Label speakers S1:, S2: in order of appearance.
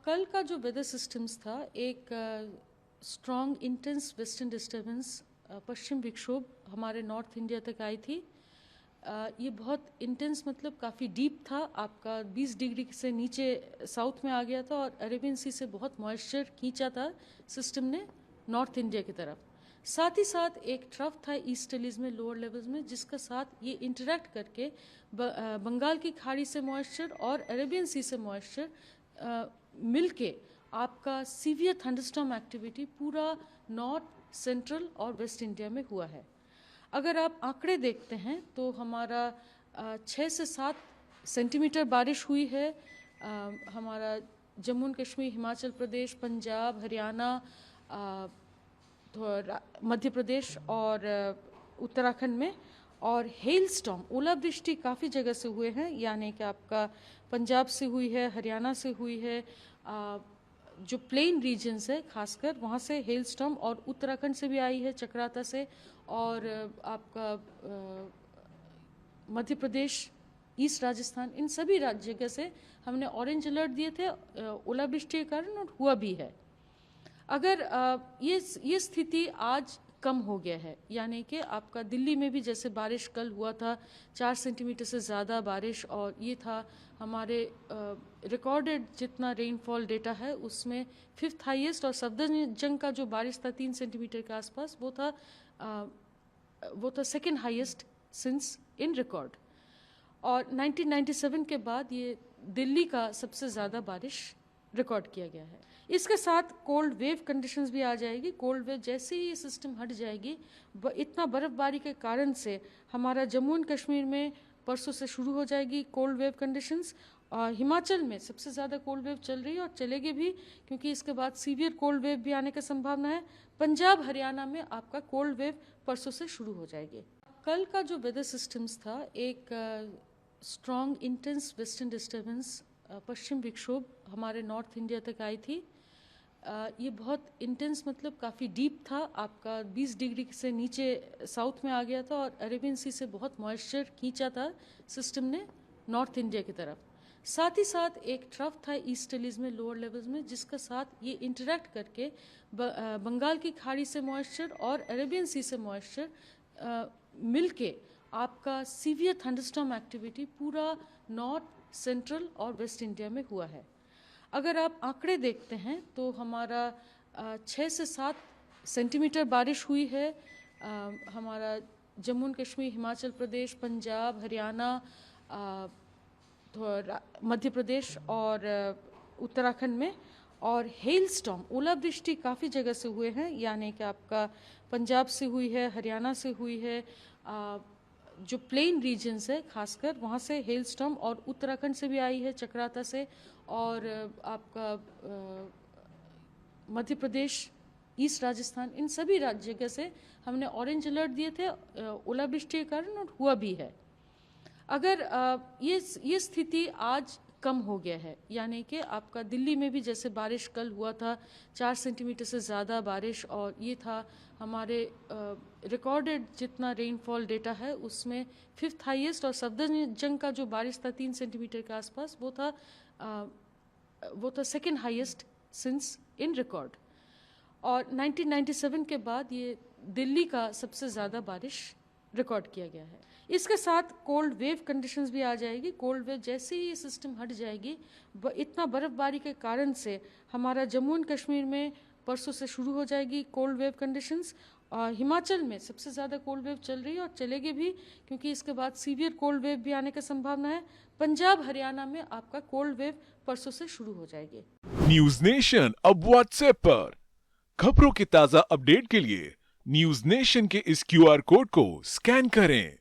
S1: कल का जो वेदर सिस्टम्स था, एक स्ट्रॉन्ग इंटेंस वेस्टर्न डिस्टर्बेंस पश्चिम विक्षोभ हमारे नॉर्थ इंडिया तक आई थी। ये बहुत इंटेंस मतलब काफ़ी डीप था, आपका 20 डिग्री से नीचे साउथ में आ गया था और अरेबियन सी से बहुत मॉइस्चर खींचा था सिस्टम ने नॉर्थ इंडिया की तरफ। साथ ही साथ एक ट्रफ था ईस्टर्लीज में, लोअर लेवल्स में, जिसका साथ ये इंटरेक्ट करके बंगाल की खाड़ी से मॉइस्चर और अरेबियन सी से मॉइस्चर मिलके आपका सीवियर थंडरस्टॉर्म एक्टिविटी पूरा नॉर्थ, सेंट्रल और वेस्ट इंडिया में हुआ है। अगर आप आंकड़े देखते हैं तो हमारा 6 से 7 सेंटीमीटर बारिश हुई है। हमारा जम्मू एंड कश्मीर, हिमाचल प्रदेश, पंजाब, हरियाणा, मध्य प्रदेश और उत्तराखंड में। और हेल स्टॉर्म, ओलावृष्टि काफ़ी जगह से हुए हैं, यानी कि आपका पंजाब से हुई है, हरियाणा से हुई है, जो प्लेन रीजन्स है खासकर वहाँ से हेल स्टॉर्म, और उत्तराखंड से भी आई है चक्राता से, और आपका मध्य प्रदेश, ईस्ट राजस्थान, इन सभी जगह से हमने ऑरेंज अलर्ट दिए थे ओलावृष्टि के कारण, और हुआ भी है। अगर ये स्थिति आज कम हो गया है, यानी कि आपका दिल्ली में भी जैसे बारिश कल हुआ था 4 सेंटीमीटर से ज़्यादा बारिश, और ये था हमारे रिकॉर्डेड जितना रेनफॉल डेटा है उसमें 5th हाईएस्ट। और सफदरजंग का जो बारिश था 3 सेंटीमीटर के आसपास, वो था 2nd highest since in record. और 1997 के बाद ये दिल्ली का सबसे ज़्यादा बारिश रिकॉर्ड किया गया है। इसके साथ कोल्ड वेव कंडीशंस भी आ जाएगी। कोल्ड वेव जैसे ही ये सिस्टम हट जाएगी, इतना बर्फबारी के कारण से हमारा जम्मू एंड कश्मीर में परसों से शुरू हो जाएगी कोल्ड वेव कंडीशंस। हिमाचल में सबसे ज़्यादा कोल्ड वेव चल रही है और चलेगी भी, क्योंकि इसके बाद सीवियर कोल्ड वेव भी आने की संभावना है। पंजाब, हरियाणा में आपका कोल्ड वेव परसों से शुरू हो जाएगी। कल का जो वेदर सिस्टम्स था, एक स्ट्रॉन्ग इंटेंस वेस्टर्न डिस्टर्बेंस पश्चिम विक्षोभ हमारे नॉर्थ इंडिया तक आई थी। ये बहुत इंटेंस मतलब काफ़ी डीप था, आपका 20 डिग्री से नीचे साउथ में आ गया था और अरेबियन सी से बहुत मॉइस्चर खींचा था सिस्टम ने नॉर्थ इंडिया की तरफ। साथ ही साथ एक ट्रफ था ईस्टर्लीज में, लोअर लेवल्स में, जिसका साथ ये इंटरेक्ट करके बंगाल की खाड़ी से मॉइस्चर और अरेबियन सी से मॉइस्चर मिलके आपका सीवियर थंडरस्टॉर्म एक्टिविटी पूरा नॉर्थ, सेंट्रल और वेस्ट इंडिया में हुआ है। अगर आप आंकड़े देखते हैं तो हमारा 6 से 7 सेंटीमीटर बारिश हुई है। हमारा जम्मू एंड कश्मीर, हिमाचल प्रदेश, पंजाब, हरियाणा, मध्य प्रदेश और उत्तराखंड में। और हेल स्टॉर्म, ओलावृष्टि काफ़ी जगह से हुए हैं, यानी कि आपका पंजाब से हुई है, हरियाणा से हुई है, जो प्लेन रीजन्स है खासकर वहाँ से हेल स्टॉर्म, और उत्तराखंड से भी आई है चक्राता से, और आपका मध्य प्रदेश, ईस्ट राजस्थान, इन सभी जगह से हमने ऑरेंज अलर्ट दिए थे ओलावृष्टि के कारण, और हुआ भी है। अगर ये स्थिति आज कम हो गया है, यानी कि आपका दिल्ली में भी जैसे बारिश कल हुआ था 4 सेंटीमीटर से ज़्यादा बारिश, और ये था हमारे रिकॉर्डेड जितना रेनफॉल डेटा है उसमें 5th हाईएस्ट। और सफदरजंग का जो बारिश था 3 सेंटीमीटर के आसपास, वो था 2nd highest since in record. और 1997 के बाद ये दिल्ली का सबसे ज़्यादा बारिश रिकॉर्ड किया गया है। इसके साथ कोल्ड वेव कंडीशंस भी आ जाएगी। कोल्ड वेव जैसे ही ये सिस्टम हट जाएगी, इतना बर्फबारी के कारण से हमारा जम्मू एंड कश्मीर में परसों से शुरू हो जाएगी कोल्ड वेव कंडीशंस। हिमाचल में सबसे ज़्यादा कोल्ड वेव चल रही है और चलेगी भी, क्योंकि इसके बाद सीवियर कोल्ड वेव भी आने की संभावना है। पंजाब, हरियाणा में आपका कोल्ड वेव परसों से शुरू हो जाएगी।
S2: न्यूज नेशन अब व्हाट्सएप पर खबरों के ताजा अपडेट के लिए न्यूज नेशन के इस QR कोड को स्कैन करें।